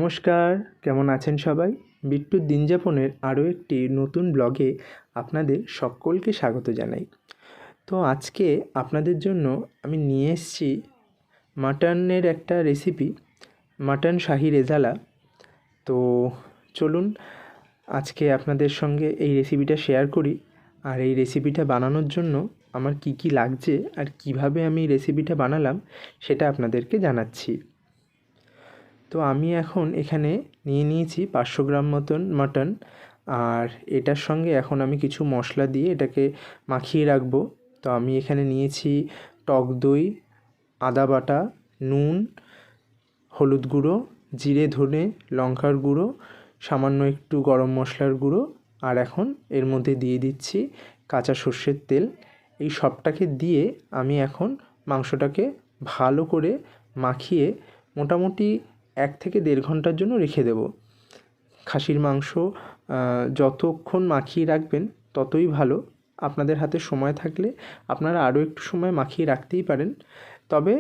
নমস্কার, কেমন আছেন সবাই? বিট্টুর দিনযাপনের আরও একটি নতুন ব্লগে আপনাদের সকলকে স্বাগত জানাই। তো আজকে আপনাদের জন্য আমি নিয়ে এসেছি মাটনের একটা রেসিপি, মাটন শাহি রেজালা। তো চলুন আজকে আপনাদের সঙ্গে এই রেসিপিটা শেয়ার করি। আর এই রেসিপিটা বানানোর জন্য আমার কি কি লাগছে আর কিভাবে আমি রেসিপিটা বানালাম সেটা আপনাদেরকে জানাচ্ছি। তো আমি এখন এখানে নিয়ে নিয়েছি 500 গ্রাম মতন মাটন। আর এটার সঙ্গে এখন আমি কিছু মশলা দিয়ে এটাকে মাখিয়ে রাখবো। তো আমি এখানে নিয়েছি টক দই, আদা বাটা, নুন, হলুদ গুঁড়ো, জিরে ধনে লঙ্কার গুঁড়ো, সামান্য একটু গরম মশলার গুঁড়ো। আর এখন এর মধ্যে দিয়ে দিচ্ছি কাঁচা সর্ষের তেল। এই সবটাকে দিয়ে আমি এখন মাংসটাকে ভালো করে মাখিয়ে মোটামুটি 1 থেকে 1.5 ঘন্টার জন্য রেখে দেব। খাসির মাংস যতক্ষণ মাখিয়ে রাখবেন ততই ভালো। আপনাদের হাতে সময় থাকলে আপনারা আরও একটু সময় মাখিয়ে রাখতেই পারেন, তবে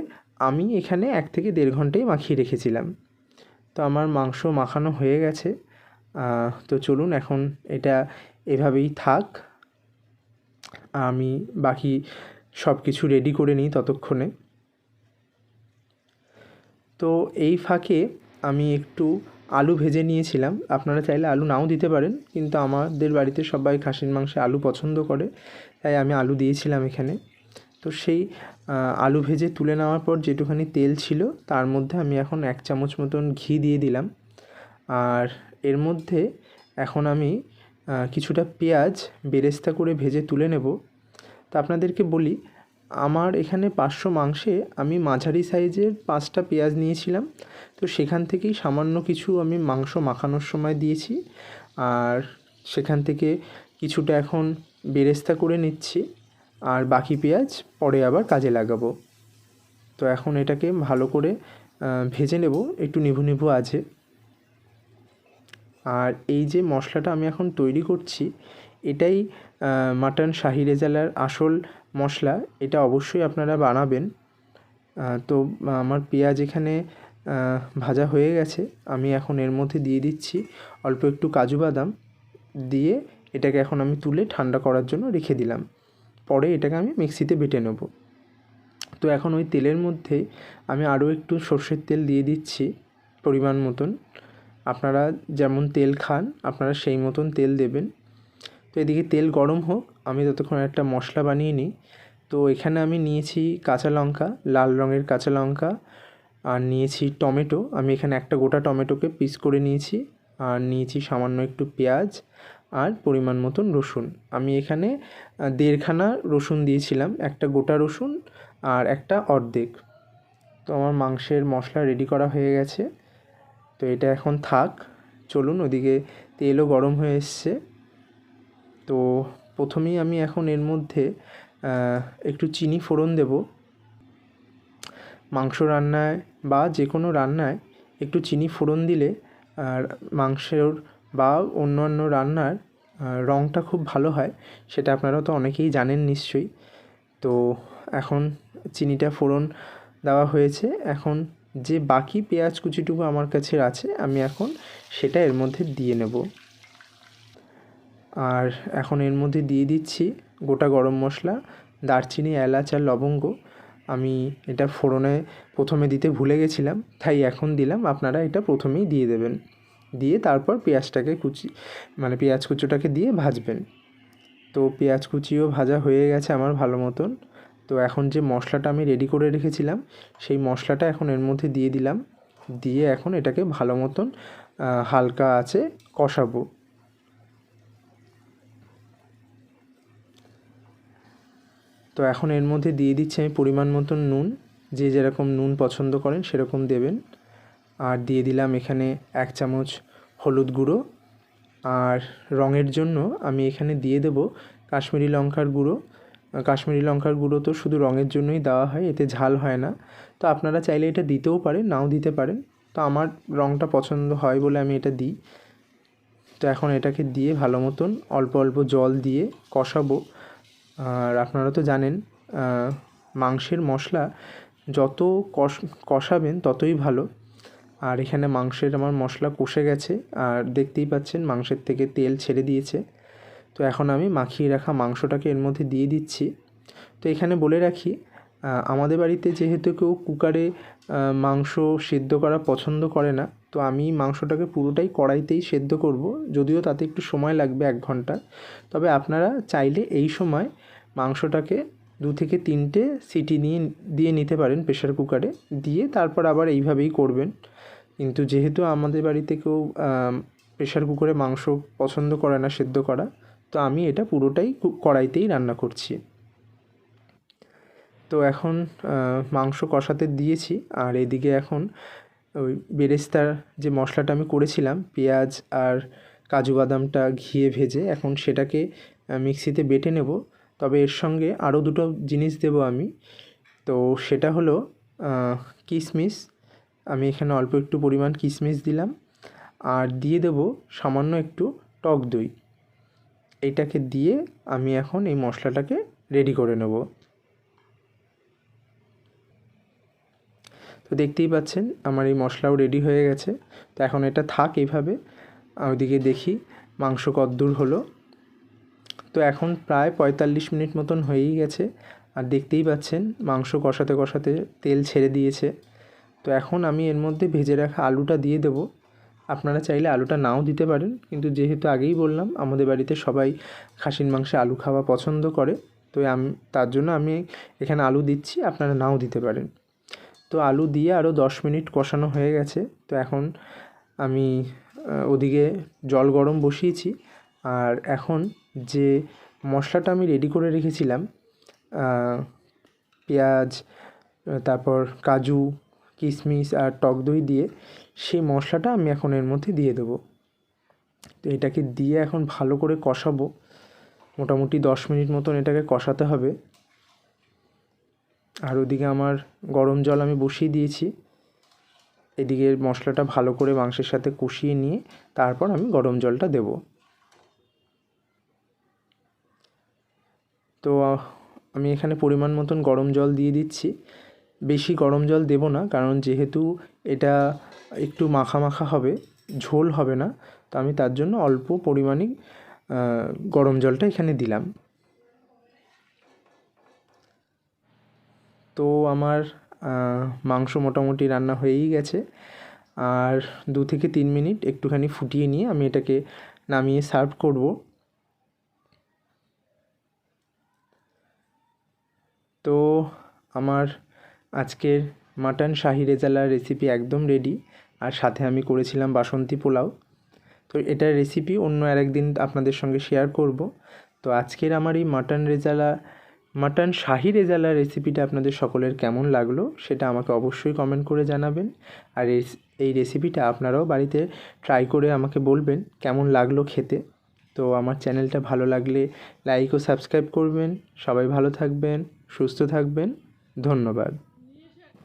আমি এখানে 1 থেকে 1.5 ঘন্টাই মাখিয়ে রেখেছিলাম। তো আমার মাংস মাখানো হয়ে গেছে। তো চলুন এখন এটা এভাবেই থাক, আমি বাকি সব কিছু রেডি করে নিই ততক্ষণে। তো এই ফাঁকে আমি একটু আলু ভেজে নিয়েছিলাম। আপনারা চাইলে আলু নাও দিতে পারেন, কিন্তু আমাদের বাড়িতে সবাই খাসির মাংসে আলু পছন্দ করে, তাই আমি আলু দিয়েছিলাম এখানে। তো সেই আলু ভেজে তুলে নেওয়ার পর যেটুখানি তেল ছিল তার মধ্যে আমি এখন 1 চামচ মতন ঘি দিয়ে দিলাম। আর এর মধ্যে এখন আমি কিছুটা পেঁয়াজ বেরেস্তা করে ভেজে তুলে নেব। তো আপনাদেরকে বলি, আমার এখানে 500 মাংসে আমি মাঝারি সাইজের 5টা পেঁয়াজ নিয়েছিলাম। তো সেখান থেকেই সামান্য কিছু আমি মাংস মাখানোর সময় দিয়েছি, আর সেখান থেকে কিছুটা এখন বেরেস্তা করে নিচ্ছি, আর বাকি পেঁয়াজ পরে আবার কাজে লাগাবো। তো এখন এটাকে ভালো করে ভেজে নেব একটু নিভু নিভু আছে। আর এই যে মশলাটা আমি এখন তৈরি করছি, এটাই মাটন শাহি রেজালার আসল মশলা। এটা অবশ্যই আপনারা বানাবেন। তো আমার পেঁয়াজ এখানে ভাজা হয়ে গেছে। আমি এখন এর মধ্যে দিয়ে দিচ্ছি অল্প একটু কাজু বাদাম, দিয়ে এটাকে এখন আমি তুলে ঠান্ডা করার জন্য রেখে দিলাম। পরে এটাকে আমি মিক্সিতে বেটে নেব। তো এখন ওই তেলের মধ্যে আমি আরও একটু সর্ষের তেল দিয়ে দিচ্ছি পরিমাণ মতন। আপনারা যেমন তেল খান আপনারা সেই মতন তেল দেবেন। তো এদিকে তেল গরম হোক, আমি ততক্ষণ একটা মশলা বানিয়ে নিই। তো এখানে আমি নিয়েছি কাঁচা লঙ্কা, লাল রঙের কাঁচা লঙ্কা, আর নিয়েছি টমেটো। আমি এখানে একটা গোটা টমেটোকে পিস করে নিয়েছি, আর নিয়েছি সামান্য একটু পেঁয়াজ আর পরিমাণ মতন রসুন। আমি এখানে 1.5 খানা রসুন দিয়েছিলাম, একটা গোটা রসুন আর একটা অর্ধেক। তো আমার মাংসের মশলা রেডি করা হয়ে গেছে। তো এটা এখন থাক, চলুন ওদিকে তেলও গরম হয়ে এসছে। তো প্রথমেই আমি এখন এর মধ্যে একটু চিনি ফোড়ন দেব। মাংস রান্নায় বা যে কোনো রান্নায় একটু চিনি ফোড়ন দিলে আর মাংসের বা অন্যান্য রান্নার রঙটা খুব ভালো হয়, সেটা আপনারা তো অনেকেই জানেন নিশ্চয়ই। তো এখন চিনিটা ফোড়ন দেওয়া হয়েছে। এখন যে বাকি পেঁয়াজ কুচিটুকু আমার কাছে আছে আমি এখন সেটা এর মধ্যে দিয়ে নেব। আর এখন এর মধ্যে দিয়ে দিচ্ছি গোটা গরম মশলা, দারচিনি, এলাচ আর লবঙ্গ। আমি এটা ফোড়নে প্রথমে দিতে ভুলে গেছিলাম, তাই এখন দিলাম। আপনারা এটা প্রথমেই দিয়ে দেবেন, দিয়ে তারপর পেঁয়াজটাকে পেঁয়াজ কুচোটাকে দিয়ে ভাজবেন। তো পেঁয়াজ কুচিও ভাজা হয়ে গেছে আমার ভালো মতন। তো এখন যে মশলাটা আমি রেডি করে রেখেছিলাম সেই মশলাটা এখন এর মধ্যে দিয়ে দিলাম, দিয়ে এখন এটাকে ভালো মতন হালকা আঁচে কষাবো। তো এখন এর মধ্যে দিয়ে দিচ্ছি আমি পরিমাণ মতন নুন, যে যেরকম নুন পছন্দ করেন সেরকম দেবেন। আর দিয়ে দিলাম এখানে 1 চামচ হলুদ গুঁড়ো। আর রঙের জন্য আমি এখানে দিয়ে দেব কাশ্মীরি লঙ্কার গুঁড়ো। কাশ্মীরি লঙ্কার গুঁড়ো তো শুধু রঙের জন্যই দেওয়া হয়, এতে ঝাল হয় না। তো আপনারা চাইলে এটা দিতেও পারেন, নাও দিতে পারেন। তো আমার রঙটা পছন্দ হয় বলে আমি এটা দিই। তো এখন এটাকে দিয়ে ভালো মতন অল্প অল্প জল দিয়ে কষাবো। আর আপনারা তো জানেন মাংসের মশলা যত কষাবেন ততই ভালো। আর এখানে মাংসের আমার মশলা কষে গেছে, আর দেখতেই পাচ্ছেন মাংসের থেকে তেল ছেড়ে দিয়েছে। তো এখন আমি মাখিয়ে রাখা মাংসটাকে এর মধ্যে দিয়ে দিচ্ছি। তো এখানে বলে রাখি, আমাদের বাড়িতে যেহেতু কেউ কুকারে মাংস সেদ্ধ করা পছন্দ করে না, তো আমি মাংসটাকে পুরোটাই কড়াইতেই সেদ্ধ করব, যদিও তাতে একটু সময় লাগবে 1 ঘন্টা। তবে আপনারা চাইলে এই সময় মাংসটাকে 2 থেকে 3টে সিটি দিয়ে নিতে পারেন প্রেশার কুকারে, দিয়ে তারপর আবার এইভাবেই করবেন। কিন্তু যেহেতু আমাদের বাড়িতে কেউ প্রেশার কুকারে মাংস পছন্দ করে না সেদ্ধ করা, তো আমি এটা পুরোটাই কড়াইতেই রান্না করছি। তো এখন মাংস কষাতে দিয়েছি, আর এদিকে এখন ওই বেরেস্তার যে মশলাটা আমি করেছিলাম পেঁয়াজ আর কাজু বাদামটা ঘিয়ে ভেজে, এখন সেটাকে মিক্সিতে বেটে নেব। তবে এর সঙ্গে আরও 2টো জিনিস দেবো আমি। তো সেটা হলো কিশমিশ। আমি এখানে অল্প একটু পরিমাণ কিশমিশ দিলাম, আর দিয়ে দেব সামান্য একটু টক দই। এইটাকে দিয়ে আমি এখন এই মশলাটাকে রেডি করে নেব। তো দেখতেই পাচ্ছেন আমার এই মশলাও রেডি হয়ে গেছে। তো এখন এটা থাক এইভাবে, ওইদিকে দেখি মাংস কতদূর হলো। তো এখন প্রায় 45 মিনিট মতন হয়েই গেছে, আর দেখতেই পাচ্ছেন মাংস কষাতে কষাতে তেল ছেড়ে দিয়েছে। তো এখন আমি এর মধ্যে ভেজে রাখা আলুটা দিয়ে দেবো। আপনারা চাইলে আলুটা নাও দিতে পারেন, কিন্তু যেহেতু আগেই বললাম আমাদের বাড়িতে সবাই খাসির মাংসে আলু খাওয়া পছন্দ করে, তো তার জন্য আমি এখানে আলু দিচ্ছি, আপনারা নাও দিতে পারেন। তো আলু দিয়ে আরও 10 মিনিট কষানো হয়ে গেছে। তো এখন আমি ওদিকে জল গরম বসিয়েছি, আর এখন যে মশলাটা আমি রেডি করে রেখেছিলাম পেঁয়াজ, তারপর কাজু, কিশমিশ আর টক দই দিয়ে, সেই মশলাটা আমি এখন এর মধ্যে দিয়ে দেবো। তো এটাকে দিয়ে এখন ভালো করে কষাবো, মোটামুটি 10 মিনিট মতন এটাকে কষাতে হবে। আর ওদিকে আমার গরম জল আমি বসিয়ে দিয়েছি। এদিকে মশলাটা ভালো করে মাংসের সাথে কষিয়ে নিয়ে তারপর আমি গরম জলটা দেব। তো আমি এখানে পরিমাণ মতন গরম জল দিয়ে দিচ্ছি। বেশি গরম জল দেব না, কারণ যেহেতু এটা একটু মাখা মাখা হবে, ঝোল হবে না, তো আমি তার জন্য অল্প পরিমাণেই গরম জলটা এখানে দিলাম। তো আমার মাংস মোটামুটি রান্না হয়েই গেছে, আর 2 থেকে 3 মিনিট একটুখানি ফুটিয়ে নিয়ে আমি এটাকে নামিয়ে সার্ভ করব। তো আমার আজকের মাটন শাহি রেজালার রেসিপি একদম রেডি, আর সাথে আমি করেছিলাম বাসন্তী পোলাও। তো এটার রেসিপি অন্য আরেকদিন আপনাদের সঙ্গে শেয়ার করব। তো আজকের আমার এই মাটন শাহি রেজালা রেসিপিটা আপনাদের সকলের কেমন লাগলো সেটা আমাকে অবশ্যই কমেন্ট করে জানাবেন। আর এই রেসিপিটা আপনারাও বাড়িতে ট্রাই করে আমাকে বলবেন কেমন লাগলো খেতে। তো আমার চ্যানেলটা ভালো লাগলে লাইক ও সাবস্ক্রাইব করবেন। সবাই ভালো থাকবেন, সুস্থ থাকবেন। ধন্যবাদ।